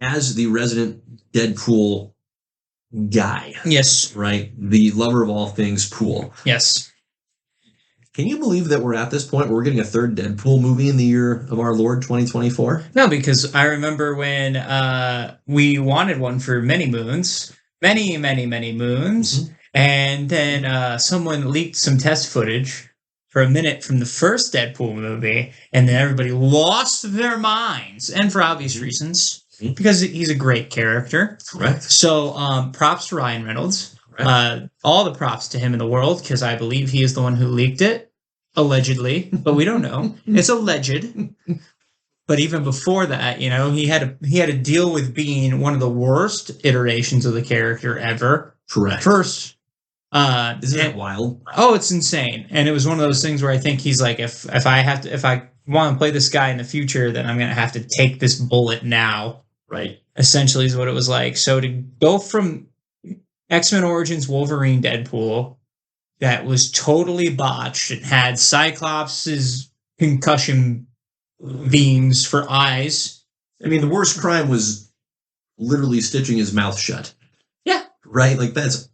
as the resident Deadpool guy. Yes. Right? The lover of all things pool. Yes. Can you believe that we're at this point where we're getting a third Deadpool movie in the year of our Lord 2024? No, because I remember when we wanted one for many moons, many moons, and then someone leaked some test footage for a minute from the first Deadpool movie, and then everybody lost their minds, and for obvious reasons, because he's a great character. Correct. So props to Ryan Reynolds. All the props to him in the world, because I believe he is the one who leaked it, allegedly, but we don't know. It's alleged. But even before that, he had to deal with being one of the worst iterations of the character ever. Correct. First, isn't that wild? Oh, it's insane. And it was one of those things where I think he's like, if I want to play this guy in the future, then I'm gonna have to take this bullet now. Right. Essentially, is what it was like. So to go from X-Men Origins Wolverine Deadpool, that was totally botched. It had Cyclops' concussion beams for eyes. I mean, the worst crime was literally stitching his mouth shut. Yeah. Right? Like, that's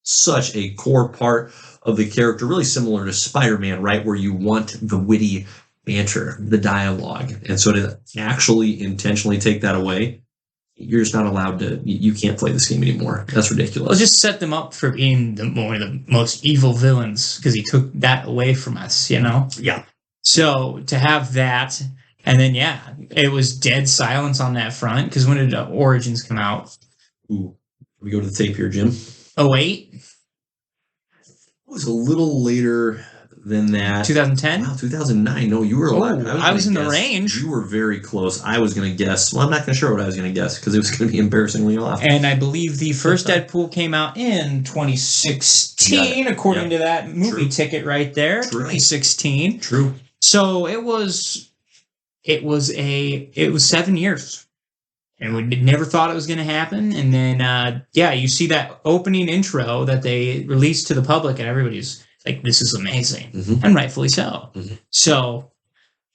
such a core part of the character, really similar to Spider-Man, right? Where you want the witty banter, the dialogue. And so to actually intentionally take that away, you're just not allowed to, you can't play this game anymore. That's ridiculous. Let's just set them up for being one of the most evil villains, because he took that away from us, Yeah. So to have that, and then, it was dead silence on that front, because when did Origins come out? Ooh, we go to the tape here, Jim. 2008? It was a little later than that. 2010? Wow, 2009. No, you were a lot. I was in the range. You were very close. I was going to guess. Well, I'm not going to sure what I was going to guess, because it was going to be embarrassingly off. And I believe the first Deadpool came out in 2016, according to that movie ticket right there. True. 2016. True. So it was 7 years. And we never thought it was going to happen. And then, you see that opening intro that they released to the public, and everybody's like, this is amazing. Mm-hmm. And rightfully so. Mm-hmm. So,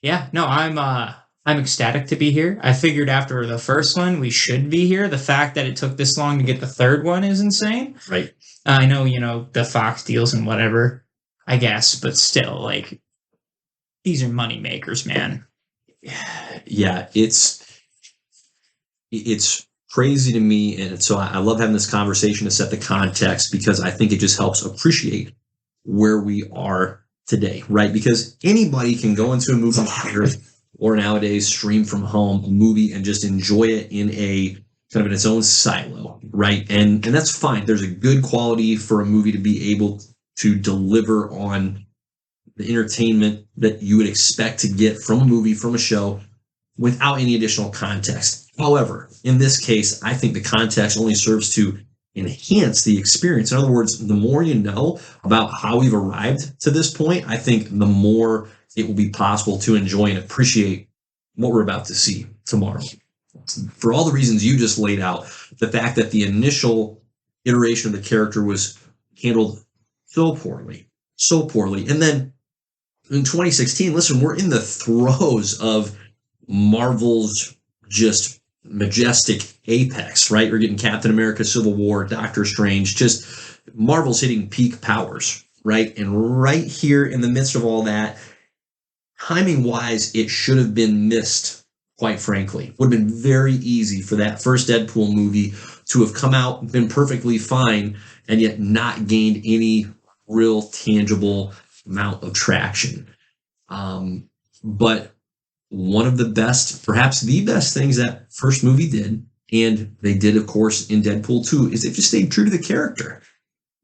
I'm ecstatic to be here. I figured after the first one, we should be here. The fact that it took this long to get the third one is insane. Right. I know, the Fox deals and whatever, I guess, but still, like, these are money makers, man. Yeah, it's crazy to me, and so I love having this conversation to set the context, because I think it just helps appreciate where we are today, right? Because anybody can go into a movie theater or nowadays stream from home a movie and just enjoy it in a kind of in its own silo, right? And that's fine. There's a good quality for a movie to be able to deliver on the entertainment that you would expect to get from a movie, from a show, without any additional context. However, in this case, I think the context only serves to enhance the experience. In other words, the more you know about how we've arrived to this point, I think the more it will be possible to enjoy and appreciate what we're about to see tomorrow. For all the reasons you just laid out, the fact that the initial iteration of the character was handled so poorly, and then in 2016, listen, we're in the throes of Marvel's just majestic apex, right? We're getting Captain America, Civil War, Doctor Strange, just Marvel's hitting peak powers, right? And right here in the midst of all that, timing-wise, it should have been missed, quite frankly. Would have been very easy for that first Deadpool movie to have come out, been perfectly fine, and yet not gained any real tangible amount of traction. But one of the best, perhaps the best things that first movie did, and they did, of course, in Deadpool 2, is they just stayed true to the character,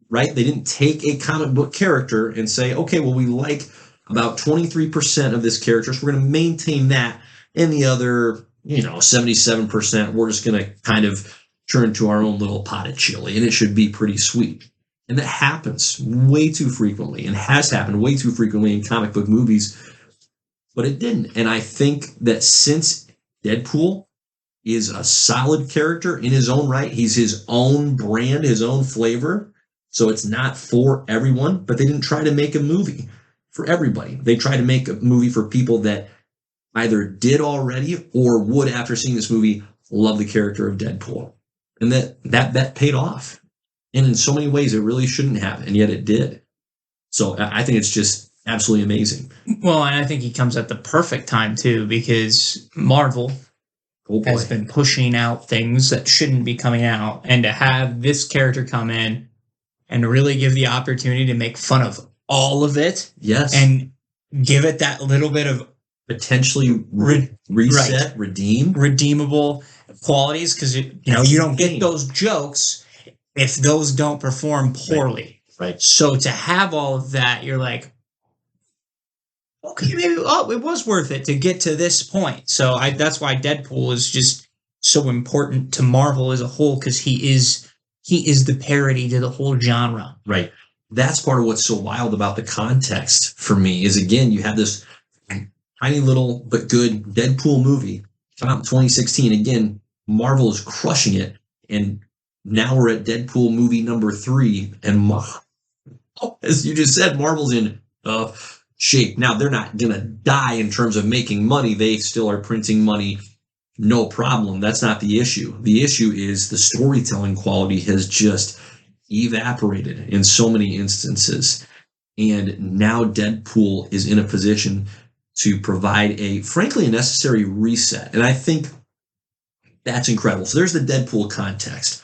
right? They didn't take a comic book character and say, okay, well, we like about 23% of this character, so we're going to maintain that, and the other, 77%, we're just going to kind of turn to our own little pot of chili, and it should be pretty sweet. And that happens way too frequently, and has happened way too frequently in comic book movies, but it didn't. And I think that since Deadpool is a solid character in his own right, he's his own brand, his own flavor, so it's not for everyone, but they didn't try to make a movie for everybody. They tried to make a movie for people that either did already or would, after seeing this movie, love the character of Deadpool. And that paid off. And in so many ways, it really shouldn't have, and yet it did. So I think it's just absolutely amazing. Well, and I think he comes at the perfect time too, because Marvel has been pushing out things that shouldn't be coming out, and to have this character come in and really give the opportunity to make fun of all of it, yes, and give it that little bit of potentially reset, redeemable qualities, because you don't get those jokes if those don't perform poorly. Right. So to have all of that, you're like, okay, maybe it was worth it to get to this point. So that's why Deadpool is just so important to Marvel as a whole, because he is the parody to the whole genre. Right. That's part of what's so wild about the context for me is, again, you have this tiny little but good Deadpool movie come out in 2016. Again, Marvel is crushing it, and now we're at Deadpool movie number 3, and as you just said, Marvel's in shape. Now, they're not going to die in terms of making money. They still are printing money, no problem. That's not the issue. The issue is the storytelling quality has just evaporated in so many instances. And now Deadpool is in a position to provide frankly, a necessary reset. And I think that's incredible. So there's the Deadpool context.